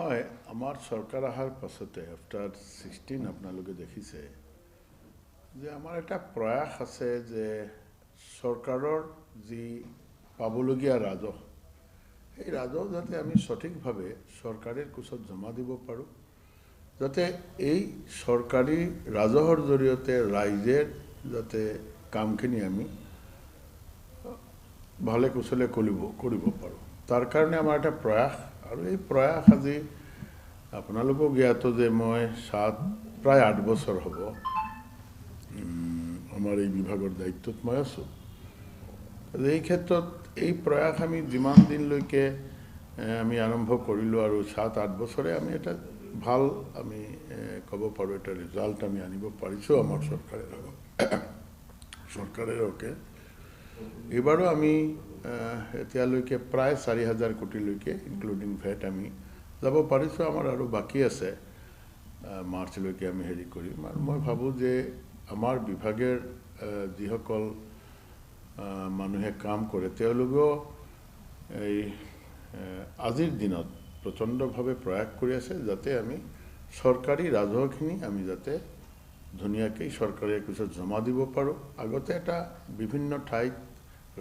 হয় আমাৰ চৰকাৰ অহাৰ পাছতে আফটাৰ 16 আপোনালোকে দেখিছে যে আমাৰ এটা প্ৰয়াস আছে যে চৰকাৰৰ যি পাবলগীয়া ৰাজহ এই ৰাজহ যাতে আমি সঠিকভাৱে চৰকাৰৰ কোষত জমা দিব পাৰোঁ যাতে এই চৰকাৰী ৰাজহৰ জৰিয়তে ৰাইজৰ যাতে কামখিনি আমি ভালে কুশলে কৰিব পাৰোঁ তাৰ কাৰণে আমাৰ এটা প্ৰয়াস আৰু এই প্ৰয়াস আজি আপোনালোকক জ্ঞাত যে মই প্ৰায় 8 বছৰ হ'ব আমাৰ এই বিভাগৰ দায়িত্বত মই আছোঁ এই ক্ষেত্ৰত এই প্ৰয়াস আমি যিমান দিনলৈকে আমি আৰম্ভ কৰিলোঁ আৰু 7-8 বছৰে আমি এটা ভাল আমি ক'ব পাৰোঁ এটা ৰিজাল্ট আমি আনিব পাৰিছোঁ আমাৰ চৰকাৰেৰ হকে এইবাৰো আমি এতিয়ালৈকে প্ৰায় 4,000 কোটিলৈকে ইনক্লুডিং ভেট আমি যাব পাৰিছোঁ আমাৰ আৰু বাকী আছে মাৰ্চলৈকে আমি হেৰি কৰিম আৰু মই ভাবোঁ যে আমাৰ বিভাগৰ যিসকল মানুহে কাম কৰে তেওঁলোকেও এই আজিৰ দিনত প্ৰচণ্ডভাৱে প্ৰয়াস কৰি আছে যাতে আমি চৰকাৰী ৰাজহখিনি আমি যাতে ধুনীয়াকৈ চৰকাৰী কোষত জমা দিব পাৰোঁ আগতে এটা বিভিন্ন ঠাইত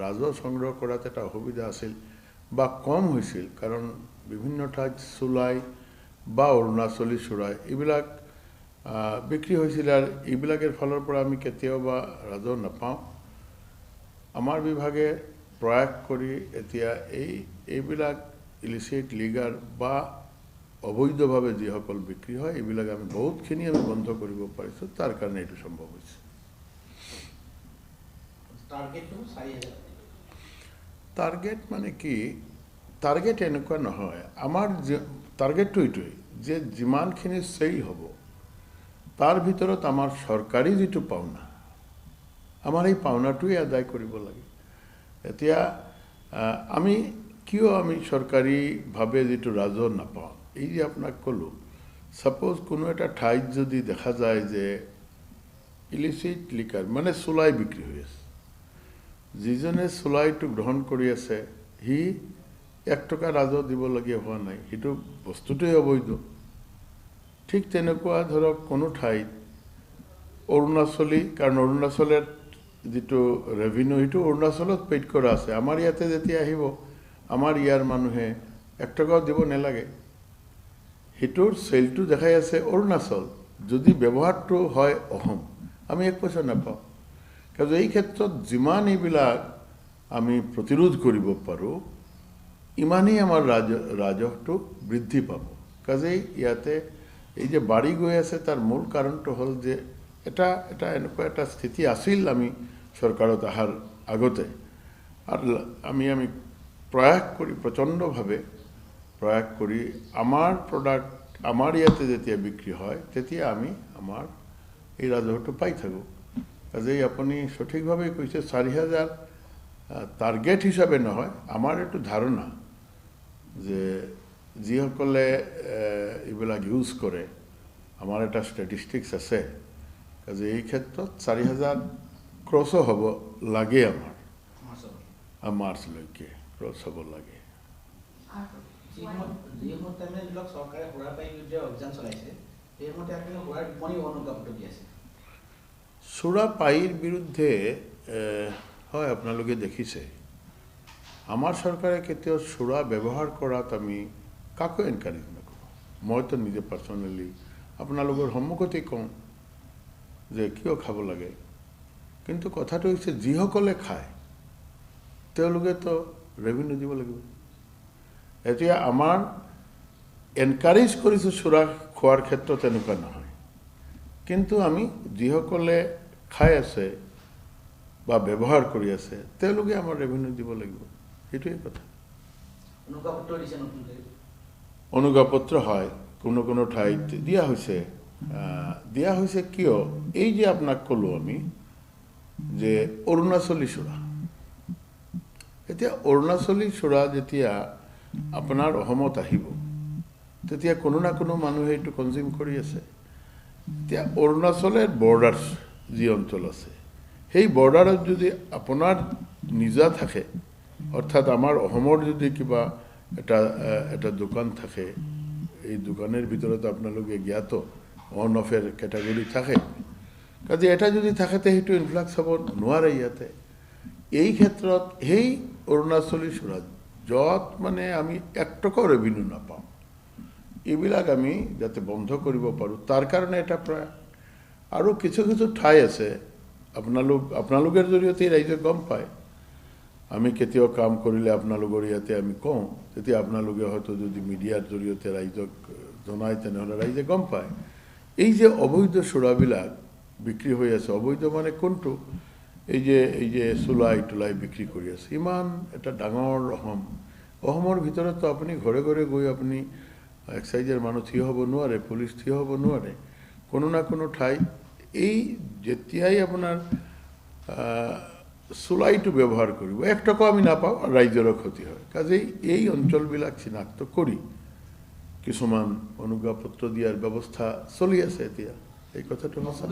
ৰাজহ সংগ্ৰহ কৰাত এটা অসুবিধা আছিল বা কম হৈছিল কাৰণ বিভিন্ন ঠাইত চুলাই বা অৰুণাচলী চুৰাই এইবিলাক বিক্ৰী হৈছিল আৰু এইবিলাকৰ ফালৰ পৰা আমি কেতিয়াবা ৰাজহ নাপাওঁ আমাৰ বিভাগে প্ৰয়াস কৰি এতিয়া এইবিলাক ইলিচিট লিগাৰ বা অবৈধভাৱে যিসকল বিক্ৰী হয় এইবিলাক আমি বহুতখিনি আমি বন্ধ কৰিব পাৰিছোঁ তাৰ কাৰণে এইটো সম্ভৱ হৈছে টাৰ্গেট মানে কি টাৰ্গেট এনেকুৱা নহয় আমাৰ টাৰ্গেটটো এইটোৱেই যে যিমানখিনি চেল হ'ব তাৰ ভিতৰত আমাৰ চৰকাৰী যিটো পাওনা আমাৰ এই পাওনাটোৱে আদায় কৰিব লাগে এতিয়া আমি কিয় আমি চৰকাৰীভাৱে যিটো ৰাজহ নাপাওঁ এই যে আপোনাক ক'লোঁ ছাপ'জ কোনো এটা ঠাইত যদি দেখা যায় যে ইলিচিট লিকাৰ মানে চুলাই বিক্ৰী হৈ আছে যিজনে চুলাইটো গ্ৰহণ কৰি আছে সি 1 টকা ৰাজহ দিবলগীয়া হোৱা নাই সেইটো বস্তুটোৱে অবৈধ ঠিক তেনেকুৱা ধৰক কোনো ঠাইত অৰুণাচলী কাৰণ অৰুণাচলৰ যিটো ৰেভিনিউ সেইটো অৰুণাচলত পেইড কৰা আছে আমাৰ ইয়াতে যেতিয়া আহিব আমাৰ ইয়াৰ মানুহে 1 টকাও দিব নালাগে সেইটোৰ চেলটো দেখাই আছে অৰুণাচল যদি ব্যৱহাৰটো হয় অসম আমি 1 পইচা নাপাওঁ কাৰণ এই ক্ষেত্ৰত যিমান এইবিলাক আমি প্ৰতিৰোধ কৰিব পাৰোঁ ইমানেই আমাৰ ৰাজহটো বৃদ্ধি পাব কাজেই ইয়াতে এই যে বাঢ়ি গৈ আছে তাৰ মূল কাৰণটো হ'ল যে এটা এনেকুৱা এটা স্থিতি আছিল আমি চৰকাৰত অহাৰ আগতে আৰু আমি প্ৰয়াস কৰি প্ৰচণ্ডভাৱে প্ৰয়াস কৰি আমাৰ প্ৰডাক্ট আমাৰ ইয়াতে যেতিয়া বিক্ৰী হয় তেতিয়া আমি আমাৰ এই ৰাজহটো পাই থাকোঁ কাজেই আপুনি সঠিকভাৱে কৈছে 4,000 টাৰ্গেট হিচাপে নহয় আমাৰ এইটো ধাৰণা যে যিসকলে এইবিলাক ইউজ কৰে আমাৰ এটা ষ্টেটিষ্টিক্স আছে কাজে এই ক্ষেত্ৰত 4,000 ক্ৰছো হ'ব লাগে আমাৰ মাৰ্চলৈকে ক্ৰছ হ'ব লাগে চোৰা পাইৰ বিৰুদ্ধে হয় আপোনালোকে দেখিছে আমাৰ চৰকাৰে কেতিয়াও চোৰা ব্যৱহাৰ কৰাত আমি কাকো এনকাৰেজ নকৰোঁ মইতো নিজে পাৰ্চনেলি আপোনালোকৰ সন্মুখতেই কওঁ যে কিয় খাব লাগে কিন্তু কথাটো হৈছে যিসকলে খায় তেওঁলোকেতো ৰেভিনিউ দিব লাগিব এতিয়া আমাৰ এনকাৰেজ কৰিছোঁ চোৰা খোৱাৰ ক্ষেত্ৰত এনেকুৱা নহয় কিন্তু আমি যিসকলে খাই আছে বা ব্যৱহাৰ কৰি আছে তেওঁলোকে আমাৰ ৰেভিনিউ দিব লাগিব সেইটোৱেই কথা অনুজ্ঞাপত্ৰ হয় কোনো ঠাইত দিয়া হৈছে কিয় এই যে আপোনাক ক'লোঁ আমি যে অৰুণাচলী চোৰা এতিয়া অৰুণাচলী চোৰা যেতিয়া আপোনাৰ অসমত আহিব তেতিয়া কোনো না কোনো মানুহে এইটো কনজিউম কৰি আছে এতিয়া অৰুণাচলৰ বৰ্ডাৰ যি অঞ্চল আছে সেই বৰ্ডাৰত যদি আপোনাৰ নিজা থাকে অৰ্থাৎ আমাৰ অসমৰ যদি কিবা এটা দোকান থাকে এই দোকানের ভিতরে তো আপোনালোকে জ্ঞাত অন অফের ক্যাটাগরি থাকে কাজে এটা যদি থাকে তো সেইটো ইনফ্লাক্স হ'ব নোৱাৰে ইয়াতে এই ক্ষেত্ৰত সেই অৰুণাচলী সুৰা য'ত মানে আমি 1 টকাও ৰেভিনিউ নাপাওঁ এইবিলাক আমি যাতে বন্ধ কৰিব পাৰোঁ তাৰ কাৰণে এটা প্ৰয়াস আৰু কিছু কিছু ঠাই আছে আপোনালোকৰ জৰিয়তে ৰাইজে গম পায় আমি কেতিয়াও কাম কৰিলে আপোনালোকৰ ইয়াতে আমি কওঁ তেতিয়া আপোনালোকে হয়তো যদি মিডিয়াৰ জৰিয়তে ৰাইজক জনায় তেনেহ'লে ৰাইজে গম পায় এই যে অবৈধ সুৰাবিলাক বিক্ৰী হৈ আছে অবৈধ মানে কোনটো এই যে চুলাই টুলাই বিক্ৰী কৰি আছে ইমান এটা ডাঙৰ অসমৰ ভিতৰত তো আপুনি ঘৰে ঘৰে গৈ আপুনি এক্সাইজৰ মানুহ থিয় হ'ব নোৱাৰে পুলিচ থিয় হ'ব নোৱাৰে কোনো না কোনো ঠাই এই যেতিয়াই আপোনাৰ চুলাইটো ব্যৱহাৰ কৰিব 1 টকা আমি নাপাওঁ ৰাইজৰ ক্ষতি হয় কাজেই এই অঞ্চলবিলাক চিনাক্ত কৰি কিছুমান অনুজ্ঞাপত্ৰ দিয়াৰ ব্যৱস্থা চলি আছে এতিয়া এই কথাটো সঁচা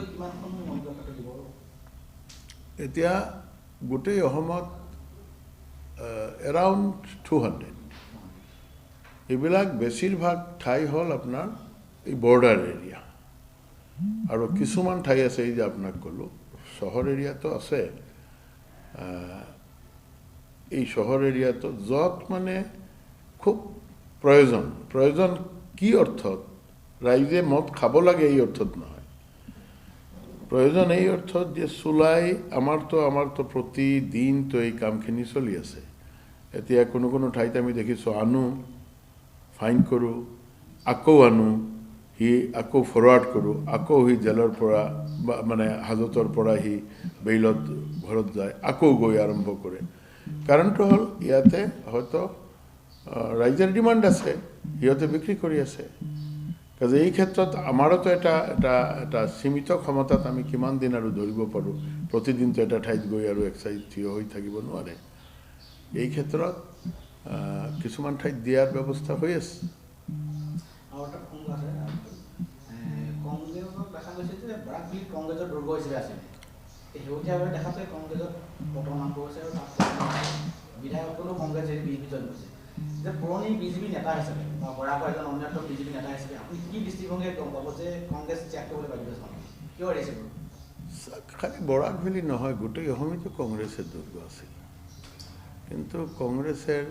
এতিয়া গোটেই অসমত এৰাউণ্ড 200 এইবিলাক বেছিভাগ ঠাই হ'ল আপোনাৰ এই বৰ্ডাৰ এৰিয়া আৰু কিছুমান ঠাই আছে এই যে আপোনাক ক'লোঁ চহৰ এৰিয়াতো আছে এই চহৰ এৰিয়াতো য'ত মানে খুব প্ৰয়োজন কি অৰ্থত ৰাইজে মদ খাব লাগে এই অৰ্থত নহয় প্ৰয়োজন এই অৰ্থত যে চুলাই আমাৰতো প্ৰতিদিন তো এই কামখিনি চলি আছে এতিয়া কোনো ঠাইত আমি দেখিছোঁ আনো ফাইন কৰোঁ আকৌ আনো সি আকৌ ফৰৱাৰ্ড কৰোঁ আকৌ সি জেলৰ পৰা মানে হাজতৰ পৰা সি বেইলত ঘৰত যায় আকৌ গৈ আৰম্ভ কৰে কাৰণটো হ'ল ইয়াতে হয়তো ৰাইজৰ ডিমাণ্ড আছে সিহঁতে বিক্ৰী কৰি আছে কাজে এই ক্ষেত্ৰত আমাৰোতো এটা সীমিত ক্ষমতাত আমি কিমান দিন আৰু ধৰিব পাৰোঁ প্ৰতিদিনতো এটা ঠাইত গৈ আৰু এক্সাইজ থিয় হৈ থাকিব নোৱাৰে এই ক্ষেত্ৰত কিছুমান ঠাইত দিয়াৰ ব্যৱস্থা হৈ আছে কংগ্ৰেছৰ দুৰ্গ হিচাপে আছিল শেহতীয়াভাৱে দেখাতে কংগ্ৰেছত বৰ্তমান নাম কৰিছে আৰু বিধায়কসকলেও কংগ্ৰেছ এৰি বিজেপি জইন কৰিছে যে পুৰণি বিজেপি নেতা হিচাপে বা বৰাক এজন অন্যতম বিজেপি নেতা হিচাপে আপুনি কি দৃষ্টিভংগীৰে গম পাব যে কংগ্ৰেছ ত্যাগ কৰিবলৈ বাধ্য হৈছে কিয় এৰিছে খালি বৰাক বুলি নহয় গোটেই অসমতো কংগ্ৰেছৰ দুৰ্গ আছিল কিন্তু কংগ্ৰেছৰ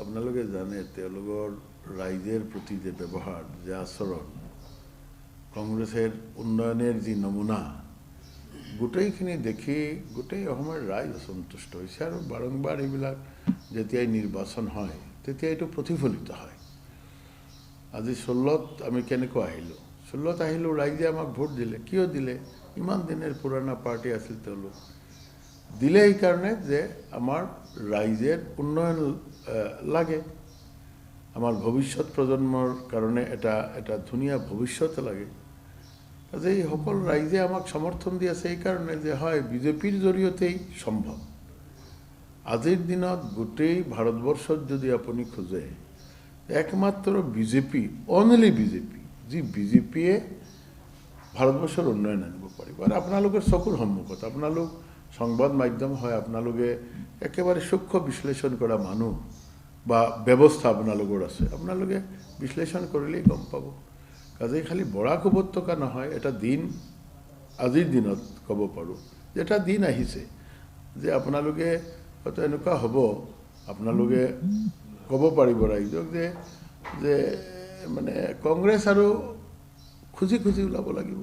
আপোনালোকে জানে তেওঁলোকৰ ৰাইজৰ প্ৰতি যে ব্যৱহাৰ যে আচৰণ কংগ্ৰেছৰ উন্নয়নৰ যি নমুনা গোটেইখিনি দেখি গোটেই অসমৰ ৰাইজ অসন্তুষ্ট হৈছে আৰু বাৰম্বাৰ এইবিলাক যেতিয়াই নিৰ্বাচন হয় তেতিয়া এইটো প্ৰতিফলিত হয় আজি 16ত আমি কেনেকৈ আহিলোঁ 16ত আহিলোঁ ৰাইজে আমাক ভোট দিলে কিয় দিলে ইমান দিনৰ পুৰণা পাৰ্টি আছিল তেওঁলোক দিলে এইকাৰণে যে আমাৰ ৰাইজৰ উন্নয়ন লাগে আমাৰ ভৱিষ্যত প্ৰজন্মৰ কাৰণে এটা ধুনীয়া ভৱিষ্যত লাগে কাজে এই সকল ৰাইজে আমাক সমৰ্থন দি আছে এইকাৰণে যে হয় বিজেপিৰ জৰিয়তেই সম্ভৱ আজিৰ দিনত গোটেই ভাৰতবৰ্ষত যদি আপুনি খোজে একমাত্ৰ বিজেপি অনলি বিজেপি যি বিজেপিয়ে ভাৰতবৰ্ষৰ উন্নয়ন আনিব পাৰিব আৰু আপোনালোকৰ চকুৰ সন্মুখত আপোনালোক সংবাদ মাধ্যম হয় আপোনালোকে একেবাৰে সূক্ষ্ম বিশ্লেষণ কৰা মানুহ বা ব্যৱস্থা আপোনালোকৰ আছে আপোনালোকে বিশ্লেষণ কৰিলেই গম পাব কাজেই খালি বৰাক উপত্যকা নহয় এটা দিন আজিৰ দিনত ক'ব পাৰোঁ যে এটা দিন আহিছে যে আপোনালোকে হয়তো এনেকুৱা হ'ব আপোনালোকে ক'ব পাৰিব ৰাইজক যে মানে কংগ্ৰেছ আৰু খুজি ওলাব লাগিব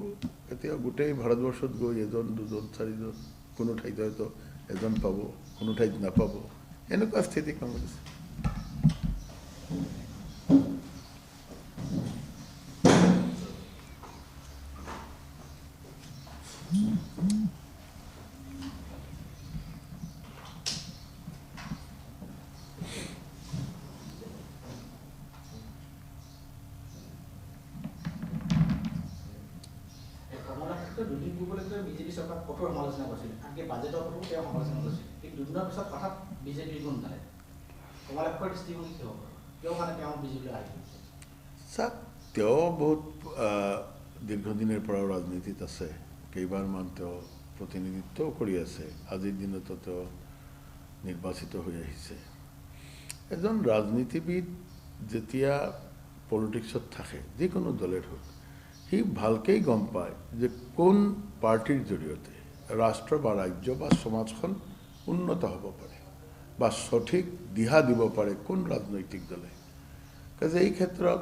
এতিয়া গোটেই ভাৰতবৰ্ষত গৈ এজন দুজন চাৰিজন কোনো ঠাইত হয়তো এজন পাব কোনো ঠাইত নাপাব এনেকুৱা স্থিতি কংগ্ৰেছ দুদিন পূৰ্বলৈকে বিজেপি চৰকাৰ কঠোৰ সমালোচনা কৰিছিল আনকি বাজেটৰ ওপৰতো তেওঁ সমালোচনা কৰিছিল কিন্তু দুদিনৰ পিছত হঠাৎ বিজেপিৰ গুণ নালে কমলাক্ষৰ দৃষ্টিভংগী কি হ'ব কিয় মানে তেওঁ বিজেপিলৈ আহিছিল চাওক তেওঁ বহুত দীৰ্ঘদিনৰ পৰাও ৰাজনীতিত আছে কেইবাৰমান তেওঁ প্ৰতিনিধিত্বও কৰি আছে আজিৰ দিনতো তেওঁ নিৰ্বাচিত হৈ আহিছে এজন ৰাজনীতিবিদ যেতিয়া পলিটিক্সত থাকে যিকোনো দলেৰ হোক সি ভালকেই গম পায় যে কোন পাৰ্টিৰ জৰিয়তে ৰাষ্ট্ৰ বা ৰাজ্য বা সমাজখন উন্নত হ'ব পাৰে বা সঠিক দিহা দিব পাৰে কোন ৰাজনৈতিক দলে কাজে এই ক্ষেত্ৰত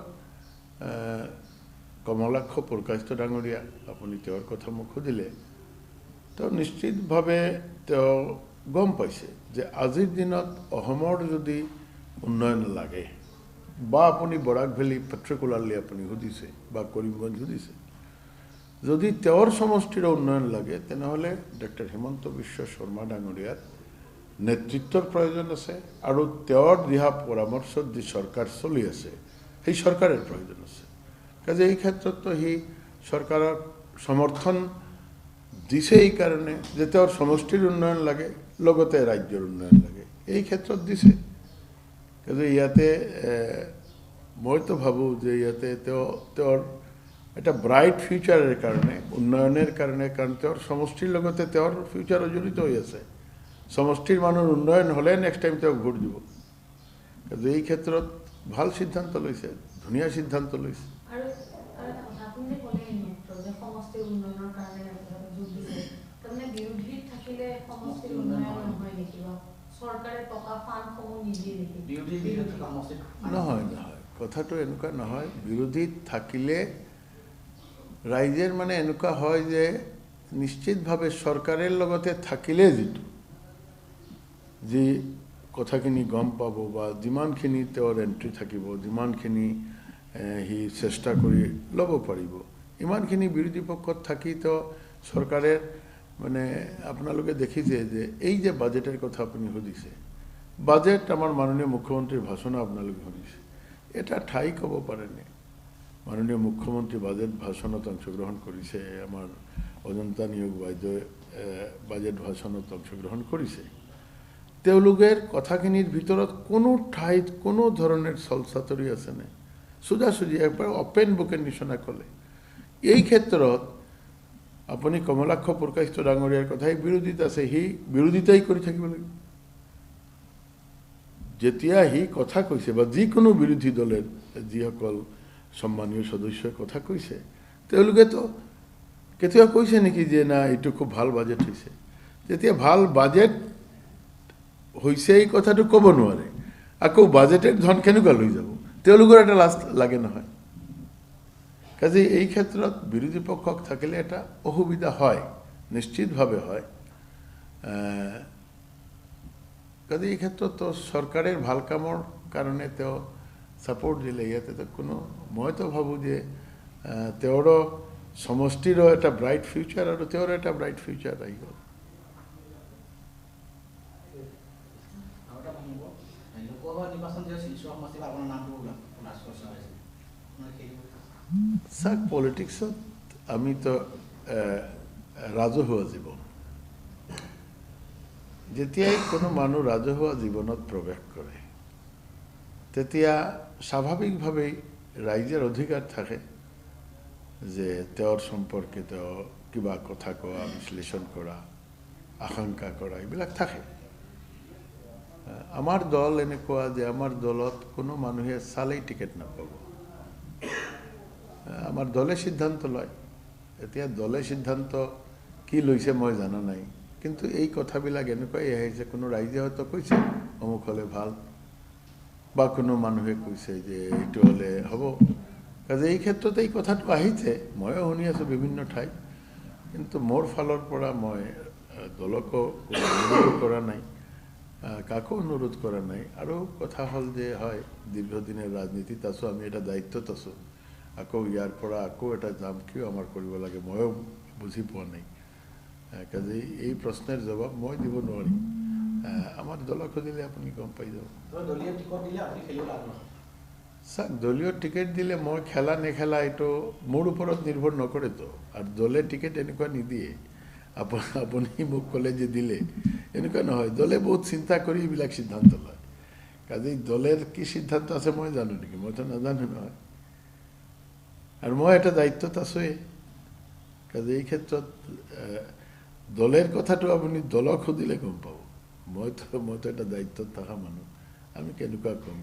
কমলাক্ষ পুৰকায়স্থ ডাঙৰীয়া আপুনি তেওঁৰ কথা মোক সুধিলে তো নিশ্চিতভাৱে তেওঁ গম পাইছে যে আজিৰ দিনত অসমৰ যদি উন্নয়ন লাগে বা আপুনি বৰাক ভেলী পাৰ্টিকুলাৰলি আপুনি সুধিছে বা কৰিমগঞ্জ সুধিছে যদি তেওঁৰ সমষ্টিৰ উন্নয়ন লাগে তেনেহ'লে ডক্টৰ হিমন্ত বিশ্ব শৰ্মা ডাঙৰীয়াৰ নেতৃত্বৰ প্ৰয়োজন আছে আৰু তেওঁৰ দিহা পৰামৰ্শত যি চৰকাৰ চলি আছে সেই চৰকাৰৰ প্ৰয়োজন আছে কাজে এই ক্ষেত্ৰতো সি চৰকাৰৰ সমৰ্থন দিছে এই কাৰণে যে তেওঁৰ সমষ্টিৰ উন্নয়ন লাগে লগতে ৰাজ্যৰ উন্নয়ন লাগে এই ক্ষেত্ৰত দিছে কাজে ইয়াতে মইতো ভাবোঁ যে ইয়াতে তেওঁৰ এটা ব্ৰাইট ফিউচাৰৰ কাৰণে উন্নয়নৰ কাৰণে কাৰণ তেওঁৰ সমষ্টিৰ লগতে তেওঁৰ ফিউচাৰো জড়িত হৈ আছে সমষ্টিৰ মানুহৰ উন্নয়ন হ'লে নেক্সট টাইম তেওঁক ভোট দিব কাজে এই ক্ষেত্ৰত ভাল সিদ্ধান্ত লৈছে ধুনীয়া সিদ্ধান্ত লৈছে নহয় নহয় কথাটো এনেকুৱা নহয় বিৰোধীত থাকিলে ৰাইজৰ মানে এনেকুৱা হয় যে নিশ্চিতভাৱে চৰকাৰৰ লগতে থাকিলে যিটো যি কথাখিনি গম পাব বা যিমানখিনি তেওঁৰ এণ্ট্ৰি থাকিব যিমানখিনি সি চেষ্টা কৰি ল'ব পাৰিব ইমানখিনি বিৰোধী পক্ষত থাকি তো চৰকাৰে মানে আপোনালোকে দেখিছে যে এই যে বাজেটের কথা আপনি সুধিছে বাজেট আমার মাননীয় মুখ্যমন্ত্রীর ভাষণ আপনালোকে শুনিছে এটা ঠাই ক'ব পারেনি মাননীয় মুখ্যমন্ত্রী বাজেট ভাষণত অংশগ্রহণ করেছে আমার অজন্তা নিয়োগ বাইদেৱে বাজেট ভাষণত অংশগ্ৰহণ কৰেছে তেওঁলোকৰ কথাখিনিৰ ভিতৰত কোনো ঠাইত কোনো ধৰনেৰ ছলচাতুৰি আছে না সোজাসুজি একবাৰ ওপেন বুকেৰ নিচিনা ক'লে এই ক্ষেত্ৰত আপুনি কমলাক্ষ পুৰকায়স্থ ডাঙৰীয়াৰ কথাই বিৰোধিত আছে সি বিৰোধিতাই কৰি থাকিব লাগিব যেতিয়া সি কথা কৈছে বা যিকোনো বিৰোধী দলৰ যিসকল সম্মানীয় সদস্যই কথা কৈছে তেওঁলোকে তো কেতিয়া কৈছে নেকি যে না এইটো খুব ভাল বাজেট হৈছে যেতিয়া ভাল বাজেট হৈছে এই কথাটো ক'ব নোৱাৰে আকৌ বাজেটেৰ ধন কেনেকুৱা লৈ যাব তেওঁলোকৰ এটা লাজ লাগে নহয় কাজে এই ক্ষেত্ৰত বিৰোধী পক্ষক থাকিলে এটা অসুবিধা হয় নিশ্চিতভাৱে হয় কাজে এই ক্ষেত্ৰত তো চৰকাৰৰ ভাল কামৰ কাৰণে তেওঁ সাপোৰ্ট দিলে ইয়াতে তো কোনো মইতো ভাবোঁ যে তেওঁৰো সমষ্টিৰো এটা ব্ৰাইট ফিউচাৰ আৰু তেওঁৰো এটা ব্ৰাইট ফিউচাৰ আহি গ'ল চাক পলিটিক্সত আমি তো ৰাজহুৱা জীৱন যেতিয়াই কোনো মানুহ ৰাজহুৱা জীৱনত প্ৰৱেশ কৰে তেতিয়া স্বাভাৱিকভাৱেই ৰাইজৰ অধিকাৰ থাকে যে তেওঁৰ সম্পৰ্কে তেওঁ কিবা কথা কোৱা বিশ্লেষণ কৰা আশংকা কৰা এইবিলাক থাকে আমাৰ দল এনেকুৱা যে আমাৰ দলত কোনো মানুহে চালেই টিকেট নাপাব আমাৰ দলে সিদ্ধান্ত লয় এতিয়া দলে সিদ্ধান্ত কি লৈছে মই জানা নাই কিন্তু এই কথাবিলাক এনেকুৱাই আহিছে কোনো ৰাইজে হয়তো কৈছে অমুক হ'লে ভাল বা কোনো মানুহে কৈছে যে এইটো হ'লে হ'ব কাজে এই ক্ষেত্ৰত এই কথাটো আহিছে ময়ো শুনি আছোঁ বিভিন্ন ঠাইত কিন্তু মোৰ ফালৰ পৰা মই দলকো অনুৰোধ কৰা নাই কাকো অনুৰোধ কৰা নাই আৰু কথা হ'ল যে হয় দীৰ্ঘদিনেৰ ৰাজনীতিত আছোঁ আমি এটা দায়িত্বত আছোঁ আকৌ ইয়াৰ পৰা আকৌ এটা যাম কিয় আমাৰ কৰিব লাগে ময়ো বুজি পোৱা নাই কাজে এই প্ৰশ্নেৰ জবাব মই দিব নোৱাৰিম আমার দলক সুধিলে আপুনি গম পাই যাব চাক দলীয় টিকেট দিলে মই খেলা নেখেলা এইটো মোৰ ওপৰত নিৰ্ভৰ নকৰে তো আৰু দলে টিকেট এনেকুৱা নিদিয়ে আপুনি মোক ক'লে যে দিলে এনেকুৱা নহয় দলে বহুত চিন্তা কৰি এইবিলাক সিদ্ধান্ত লয় কাজেই দলেৰ কি সিদ্ধান্ত আছে মই জানো নেকি মইতো নাজানো নহয় আৰু মই এটা দায়িত্বত আছোঁই কাজে এই ক্ষেত্ৰত দলের কথাটো আপুনি দলক সুধিলে গম পাব মইতো এটা দায়িত্বত থকা মানুহ আমি কেনেকুৱা কম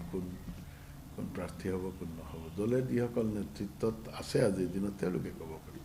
কোন প্ৰাৰ্থী হ'ব কোন নহ'ব দলে যিসকল নেতৃত্বত আছে আজিৰ দিনত তেওঁলোকে ক'ব পাৰিব